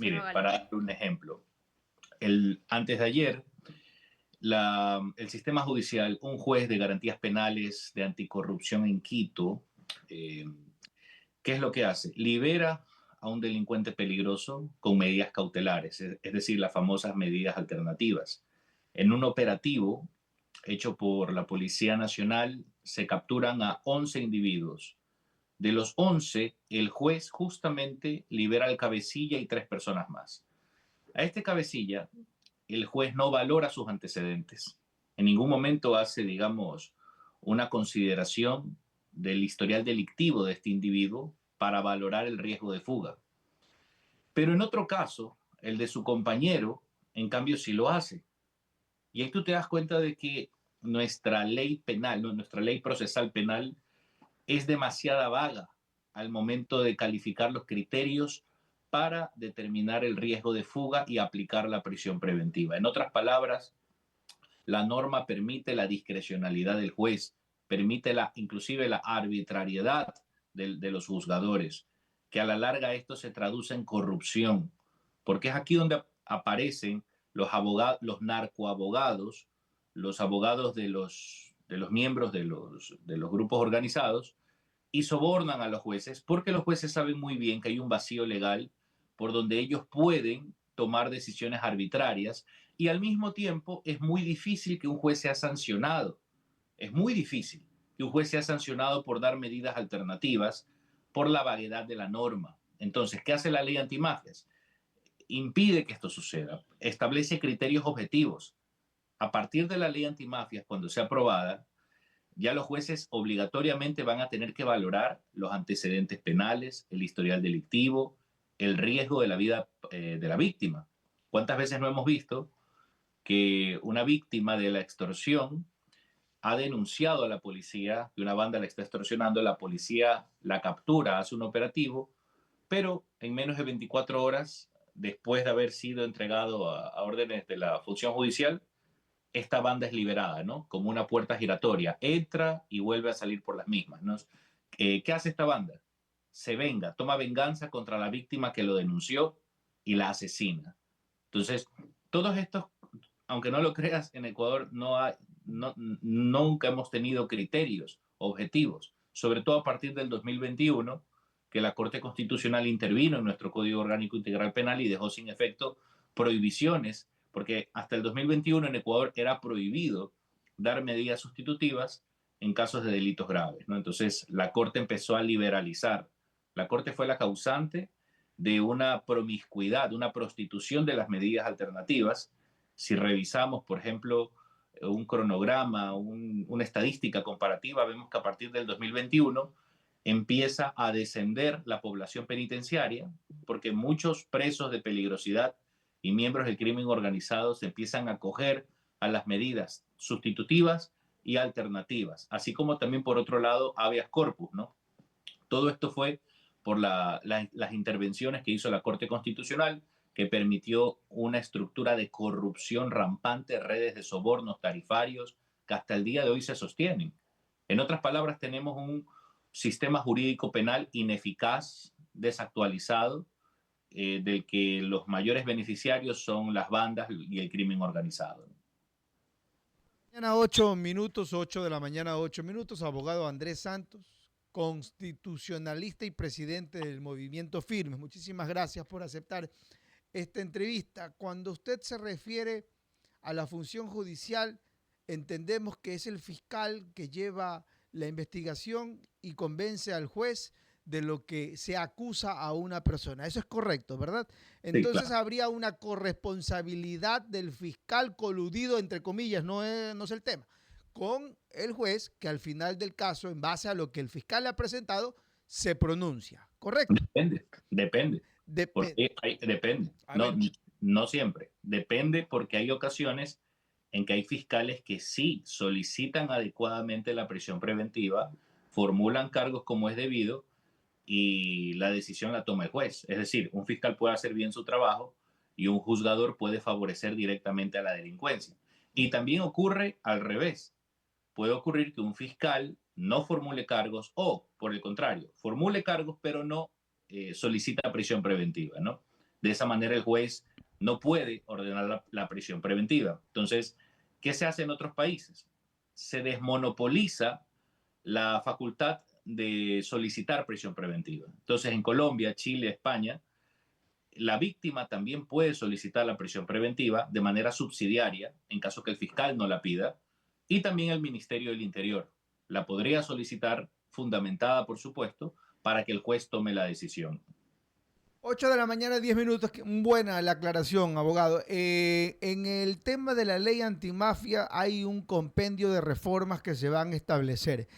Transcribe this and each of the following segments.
Mire, hágale. para dar un ejemplo, antes de ayer, el sistema judicial, un juez de garantías penales de anticorrupción en Quito, eh, ¿qué es lo que hace? Libera a un delincuente peligroso con medidas cautelares, es decir, las famosas medidas alternativas. En un operativo hecho por la Policía Nacional se capturan a 11 individuos. De los 11, el juez justamente libera al cabecilla y 3 personas más. A este cabecilla, el juez no valora sus antecedentes. En ningún momento hace, digamos, una consideración del historial delictivo de este individuo para valorar el riesgo de fuga. Pero en otro caso, el de su compañero, en cambio, sí lo hace. Y ahí tú te das cuenta de que nuestra ley penal, ¿no? Nuestra ley procesal penal es demasiado vaga al momento de calificar los criterios para determinar el riesgo de fuga y aplicar la prisión preventiva. En otras palabras, la norma permite la discrecionalidad del juez, permite inclusive la arbitrariedad de los juzgadores, que a la larga esto se traduce en corrupción, porque es aquí donde aparecen los narcoabogados, los abogados de los miembros de los grupos organizados, y sobornan a los jueces porque los jueces saben muy bien que hay un vacío legal por donde ellos pueden tomar decisiones arbitrarias y al mismo tiempo es muy difícil que un juez sea sancionado. Es muy difícil que un juez sea sancionado por dar medidas alternativas por la vaguedad de la norma. Entonces, ¿qué hace la ley antimafias? Impide que esto suceda. Establece criterios objetivos. A partir de la ley antimafias, cuando sea aprobada, ya los jueces obligatoriamente van a tener que valorar los antecedentes penales, el historial delictivo, el riesgo de la vida de la víctima. ¿Cuántas veces no hemos visto que una víctima de la extorsión ha denunciado a la policía que una banda la está extorsionando, la policía la captura, hace un operativo, pero en menos de 24 horas, después de haber sido entregado a órdenes de la función judicial, esta banda es liberada, ¿no? Como una puerta giratoria. Entra y vuelve a salir por las mismas, ¿no? ¿Qué hace esta banda? Se venga, toma venganza contra la víctima que lo denunció y la asesina. Entonces, todos estos, aunque no lo creas, en Ecuador nunca hemos tenido criterios objetivos, sobre todo a partir del 2021, que la Corte Constitucional intervino en nuestro Código Orgánico Integral Penal y dejó sin efecto prohibiciones, porque hasta el 2021 en Ecuador era prohibido dar medidas sustitutivas en casos de delitos graves, ¿no? Entonces la Corte empezó a liberalizar. La Corte fue la causante de una promiscuidad, una prostitución de las medidas alternativas. Si revisamos, por ejemplo, un cronograma, una estadística comparativa, vemos que a partir del 2021 empieza a descender la población penitenciaria porque muchos presos de peligrosidad y miembros del crimen organizado se empiezan a acoger a las medidas sustitutivas y alternativas, así como también por otro lado habeas corpus, ¿no? Todo esto fue por las intervenciones que hizo la Corte Constitucional, que permitió una estructura de corrupción rampante, redes de sobornos tarifarios que hasta el día de hoy se sostienen. En otras palabras, tenemos un sistema jurídico penal ineficaz, desactualizado, del que los mayores beneficiarios son las bandas y el crimen organizado. Mañana 8 minutos, 8 de la mañana 8 minutos, abogado Andrés Santos, constitucionalista y presidente del movimiento Firmes. Muchísimas gracias por aceptar esta entrevista. Cuando usted se refiere a la función judicial, entendemos que es el fiscal que lleva la investigación y convence al juez de lo que se acusa a una persona. Eso es correcto, ¿verdad? Sí, Entonces claro. habría una corresponsabilidad del fiscal coludido, entre comillas, no es el tema, con el juez que al final del caso, en base a lo que el fiscal le ha presentado, se pronuncia. ¿Correcto? Depende, Dep- depende, a no, ver, no siempre, depende porque hay ocasiones en que hay fiscales que sí solicitan adecuadamente la prisión preventiva, formulan cargos como es debido y la decisión la toma el juez. Es decir, un fiscal puede hacer bien su trabajo y un juzgador puede favorecer directamente a la delincuencia. Y también ocurre al revés. Puede ocurrir que un fiscal no formule cargos o, por el contrario, formule cargos pero no solicita prisión preventiva, ¿no? De esa manera el juez no puede ordenar la prisión preventiva. Entonces, ¿qué se hace en otros países? Se desmonopoliza la facultad de solicitar prisión preventiva. Entonces, en Colombia, Chile, España, la víctima también puede solicitar la prisión preventiva de manera subsidiaria, en caso que el fiscal no la pida, y también el Ministerio del Interior la podría solicitar, fundamentada, por supuesto, para que el juez tome la decisión. 8 de la mañana, 10 minutos. Buena la aclaración, abogado. En el tema de la ley antimafia hay un compendio de reformas que se van a establecer.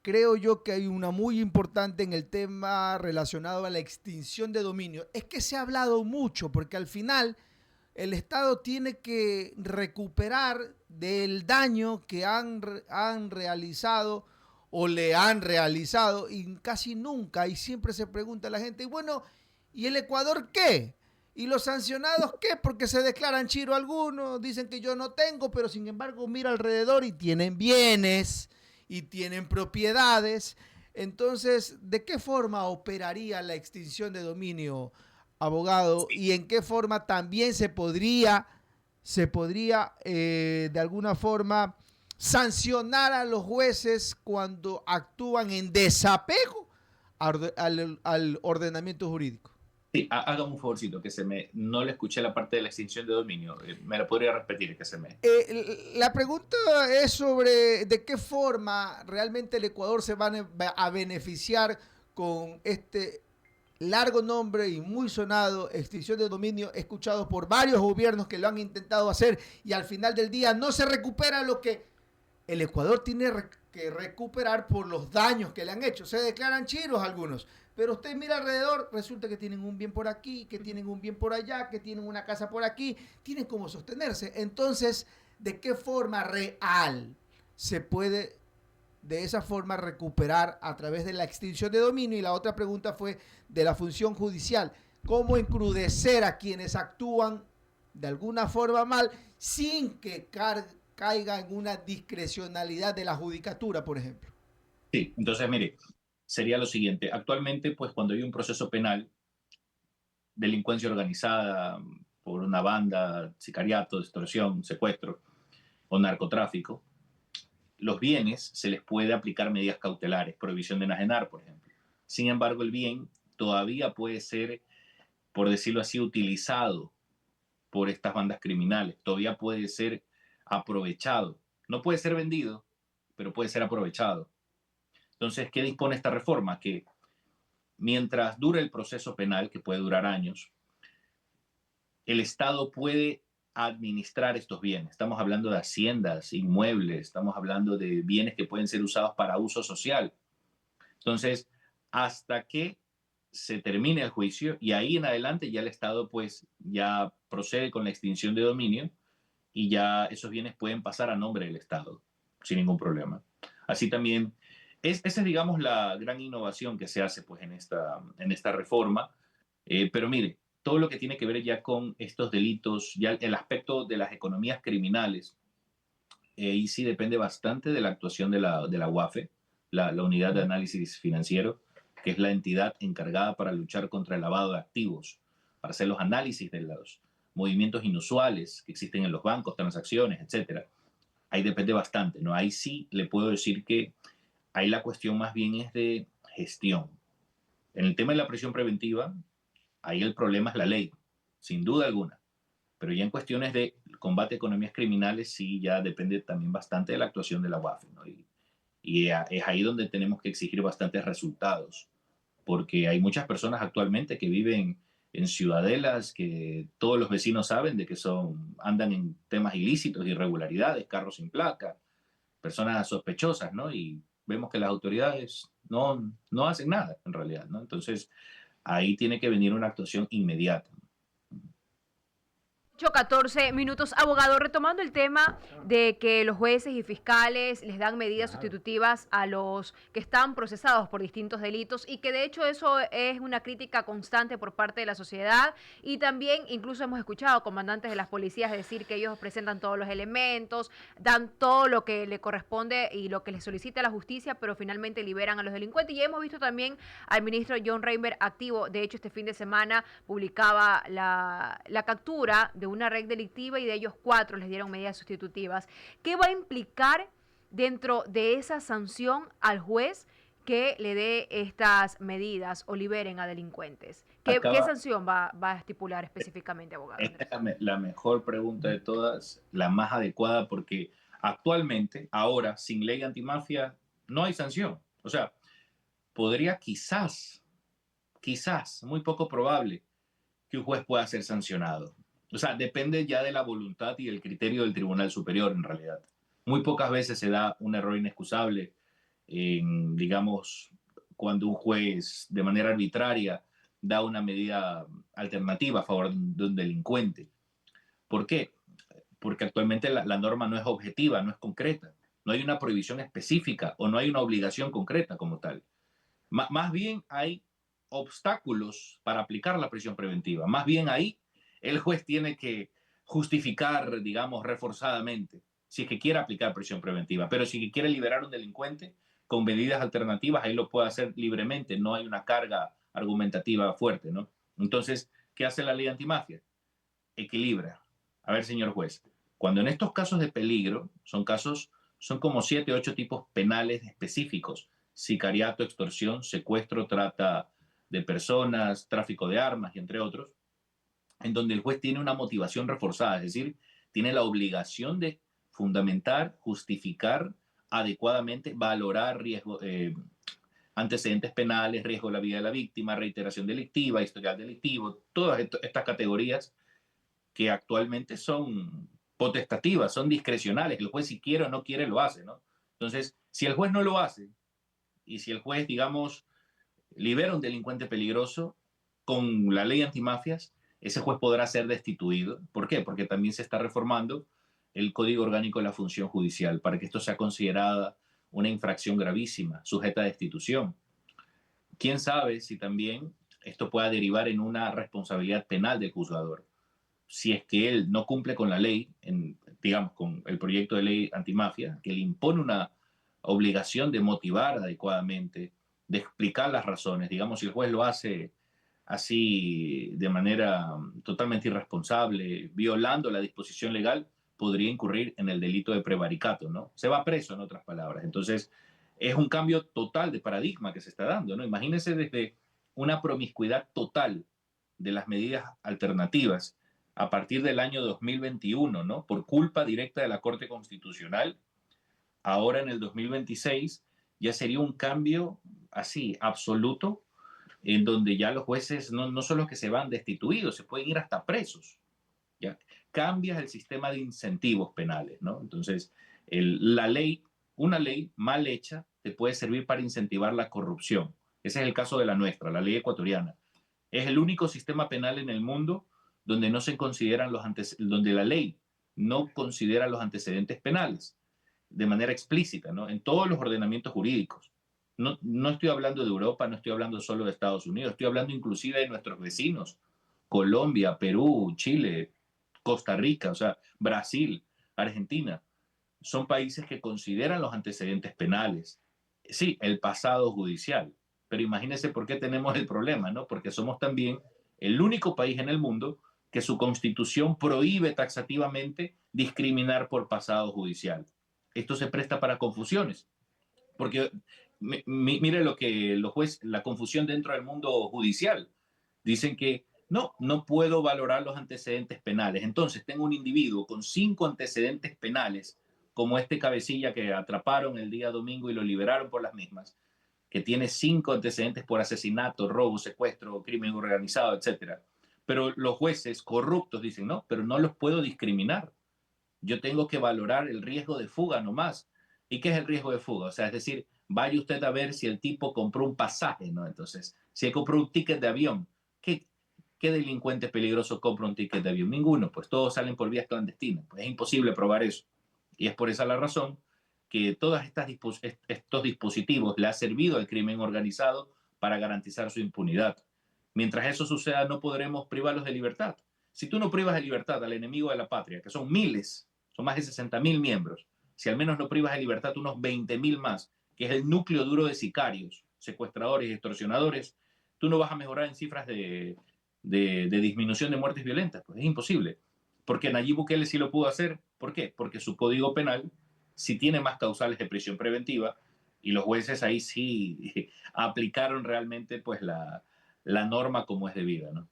Creo yo que hay una muy importante en el tema relacionado a la extinción de dominio. Es que se ha hablado mucho porque al final el Estado tiene que recuperar del daño que han realizado o le han realizado y casi nunca, y siempre se pregunta a la gente, y bueno, ¿y el Ecuador qué? ¿Y los sancionados qué? Porque se declaran chiro algunos, dicen que yo no tengo, pero sin embargo mira alrededor y tienen bienes y tienen propiedades. Entonces, ¿de qué forma operaría la extinción de dominio, abogado? ¿Y en qué forma también se podría de alguna forma sancionar a los jueces cuando actúan en desapego al ordenamiento jurídico? Sí, hágame un favorcito, no le escuché la parte de la extinción de dominio. ¿Me la podría repetir? Que se me... La pregunta es sobre de qué forma realmente el Ecuador se va a beneficiar con este largo nombre y muy sonado, extinción de dominio, escuchado por varios gobiernos que lo han intentado hacer y al final del día no se recupera lo que el Ecuador tiene que recuperar por los daños que le han hecho. Se declaran chiros algunos, pero usted mira alrededor, resulta que tienen un bien por aquí, que tienen un bien por allá, que tienen una casa por aquí, tienen cómo sostenerse. Entonces, ¿de qué forma real se puede de esa forma recuperar a través de la extinción de dominio? Y la otra pregunta fue de la función judicial. ¿Cómo encrudecer a quienes actúan de alguna forma mal sin que caiga en una discrecionalidad de la judicatura, por ejemplo? Sí, entonces, mire, sería lo siguiente. Actualmente, pues cuando hay un proceso penal, delincuencia organizada por una banda, sicariato, extorsión, secuestro o narcotráfico, los bienes se les puede aplicar medidas cautelares, prohibición de enajenar, por ejemplo. Sin embargo, el bien todavía puede ser, por decirlo así, utilizado por estas bandas criminales, todavía puede ser aprovechado. No puede ser vendido, pero puede ser aprovechado. Entonces, ¿qué dispone esta reforma? Que mientras dure el proceso penal, que puede durar años, el Estado puede administrar estos bienes. Estamos hablando de haciendas, inmuebles, estamos hablando de bienes que pueden ser usados para uso social. Entonces, hasta que se termine el juicio y ahí en adelante ya el Estado pues ya procede con la extinción de dominio y ya esos bienes pueden pasar a nombre del Estado sin ningún problema. Así también, esa es digamos la gran innovación que se hace pues en esta reforma. Pero mire, todo lo que tiene que ver ya con estos delitos, ya el aspecto de las economías criminales, y sí depende bastante de la actuación de la UAFE, la Unidad de Análisis Financiero, que es la entidad encargada para luchar contra el lavado de activos, para hacer los análisis de los movimientos inusuales que existen en los bancos, transacciones, etcétera. Ahí depende bastante, ¿no? Ahí sí le puedo decir que ahí la cuestión más bien es de gestión. En el tema de la prisión preventiva, ahí el problema es la ley, sin duda alguna. Pero ya en cuestiones de combate a economías criminales, sí, ya depende también bastante de la actuación de la UAFE, ¿no? Y es ahí donde tenemos que exigir bastantes resultados, porque hay muchas personas actualmente que viven en ciudadelas que todos los vecinos saben de que andan en temas ilícitos, irregularidades, carros sin placa, personas sospechosas, ¿no? Y vemos que las autoridades no hacen nada en realidad, ¿no? Entonces, ahí tiene que venir una actuación inmediata. 14 minutos. Abogado, retomando el tema de que los jueces y fiscales les dan medidas sustitutivas a los que están procesados por distintos delitos y que de hecho eso es una crítica constante por parte de la sociedad y también incluso hemos escuchado comandantes de las policías decir que ellos presentan todos los elementos, dan todo lo que le corresponde y lo que les solicita la justicia, pero finalmente liberan a los delincuentes. Y hemos visto también al ministro John Reinberg activo. De hecho, este fin de semana publicaba la captura de una red delictiva y de ellos 4 les dieron medidas sustitutivas. ¿Qué va a implicar dentro de esa sanción al juez que le dé estas medidas o liberen a delincuentes? ¿Qué sanción va a estipular específicamente, abogado? Esta es la mejor pregunta de todas, la más adecuada, porque actualmente, ahora, sin ley antimafia, no hay sanción. O sea, podría quizás, muy poco probable, que un juez pueda ser sancionado. O sea, depende ya de la voluntad y el criterio del Tribunal Superior, en realidad. Muy pocas veces se da un error inexcusable, digamos, cuando un juez de manera arbitraria da una medida alternativa a favor de un delincuente. ¿Por qué? Porque actualmente la norma no es objetiva, no es concreta. No hay una prohibición específica o no hay una obligación concreta como tal. Más bien hay obstáculos para aplicar la prisión preventiva. Más bien ahí el juez tiene que justificar, digamos, reforzadamente, si es que quiere aplicar prisión preventiva. Pero si quiere liberar a un delincuente con medidas alternativas, ahí lo puede hacer libremente. No hay una carga argumentativa fuerte, ¿no? Entonces, ¿qué hace la ley antimafia? Equilibra. A ver, señor juez, cuando en estos casos de peligro, son como 7, 8 tipos penales específicos: sicariato, extorsión, secuestro, trata de personas, tráfico de armas y entre otros, en donde el juez tiene una motivación reforzada, es decir, tiene la obligación de fundamentar, justificar adecuadamente, valorar antecedentes penales, riesgo de la vida de la víctima, reiteración delictiva, historial delictivo, todas estas categorías que actualmente son potestativas, son discrecionales. El juez, si quiere o no quiere, lo hace, ¿no? Entonces, si el juez no lo hace y si el juez, digamos, libera a un delincuente peligroso con la ley antimafias, ese juez podrá ser destituido. ¿Por qué? Porque también se está reformando el Código Orgánico de la Función Judicial para que esto sea considerada una infracción gravísima, sujeta a destitución. ¿Quién sabe si también esto pueda derivar en una responsabilidad penal del juzgador? Si es que él no cumple con la ley, digamos, con el proyecto de ley antimafia, que le impone una obligación de motivar adecuadamente, de explicar las razones. Digamos, si el juez lo hace así de manera totalmente irresponsable, violando la disposición legal, podría incurrir en el delito de prevaricato, ¿no? Se va preso, en otras palabras. Entonces, es un cambio total de paradigma que se está dando, ¿no? Imagínense desde una promiscuidad total de las medidas alternativas a partir del año 2021, ¿no? Por culpa directa de la Corte Constitucional, ahora en el 2026 ya sería un cambio así, absoluto, en donde ya los jueces no son los que se van destituidos, se pueden ir hasta presos. ¿Ya? Cambias el sistema de incentivos penales, ¿no? Entonces, una ley mal hecha te puede servir para incentivar la corrupción. Ese es el caso de la nuestra, la ley ecuatoriana. Es el único sistema penal en el mundo donde no se consideran donde la ley no considera los antecedentes penales de manera explícita, ¿no? En todos los ordenamientos jurídicos. No estoy hablando de Europa, no estoy hablando solo de Estados Unidos, estoy hablando inclusive de nuestros vecinos, Colombia, Perú, Chile, Costa Rica, o sea, Brasil, Argentina. Son países que consideran los antecedentes penales. Sí, el pasado judicial, pero imagínense por qué tenemos el problema, ¿no? Porque somos también el único país en el mundo que su constitución prohíbe taxativamente discriminar por pasado judicial. Esto se presta para confusiones, porque mire lo que los jueces, la confusión dentro del mundo judicial. Dicen que no puedo valorar los antecedentes penales. Entonces tengo un individuo con 5 antecedentes penales, como este cabecilla que atraparon el día domingo y lo liberaron por las mismas, que tiene 5 antecedentes por asesinato, robo, secuestro, crimen organizado, etcétera. Pero los jueces corruptos dicen, no, pero no los puedo discriminar. Yo tengo que valorar el riesgo de fuga nomás. ¿Y qué es el riesgo de fuga? O sea, es decir, vaya usted a ver si el tipo compró un pasaje, ¿no? Entonces, si compró un ticket de avión, ¿Qué delincuente peligroso compra un ticket de avión? Ninguno, pues todos salen por vías clandestinas. Pues es imposible probar eso. Y es por esa la razón que todos estos dispositivos le ha servido al crimen organizado para garantizar su impunidad. Mientras eso suceda, no podremos privarlos de libertad. Si tú no privas de libertad al enemigo de la patria, que son miles, son más de 60.000 miembros, si al menos no privas de libertad unos 20.000 más, que es el núcleo duro de sicarios, secuestradores y extorsionadores, tú no vas a mejorar en cifras de disminución de muertes violentas. Pues es imposible. Porque Nayib Bukele sí lo pudo hacer. ¿Por qué? Porque su código penal sí tiene más causales de prisión preventiva y los jueces ahí sí aplicaron realmente pues la norma como es debida, ¿no?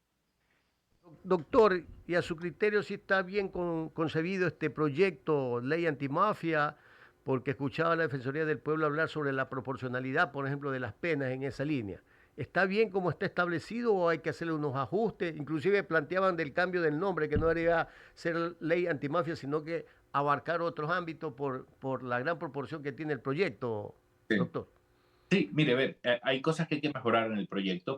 Doctor, y a su criterio, si está bien concebido este proyecto, ley antimafia, porque escuchaba a la Defensoría del Pueblo hablar sobre la proporcionalidad, por ejemplo, de las penas en esa línea. ¿Está bien como está establecido o hay que hacerle unos ajustes? Inclusive planteaban del cambio del nombre, que no debería ser ley antimafia, sino que abarcar otros ámbitos por la gran proporción que tiene el proyecto, Sí. doctor. Sí, mire, a ver, hay cosas que hay que mejorar en el proyecto.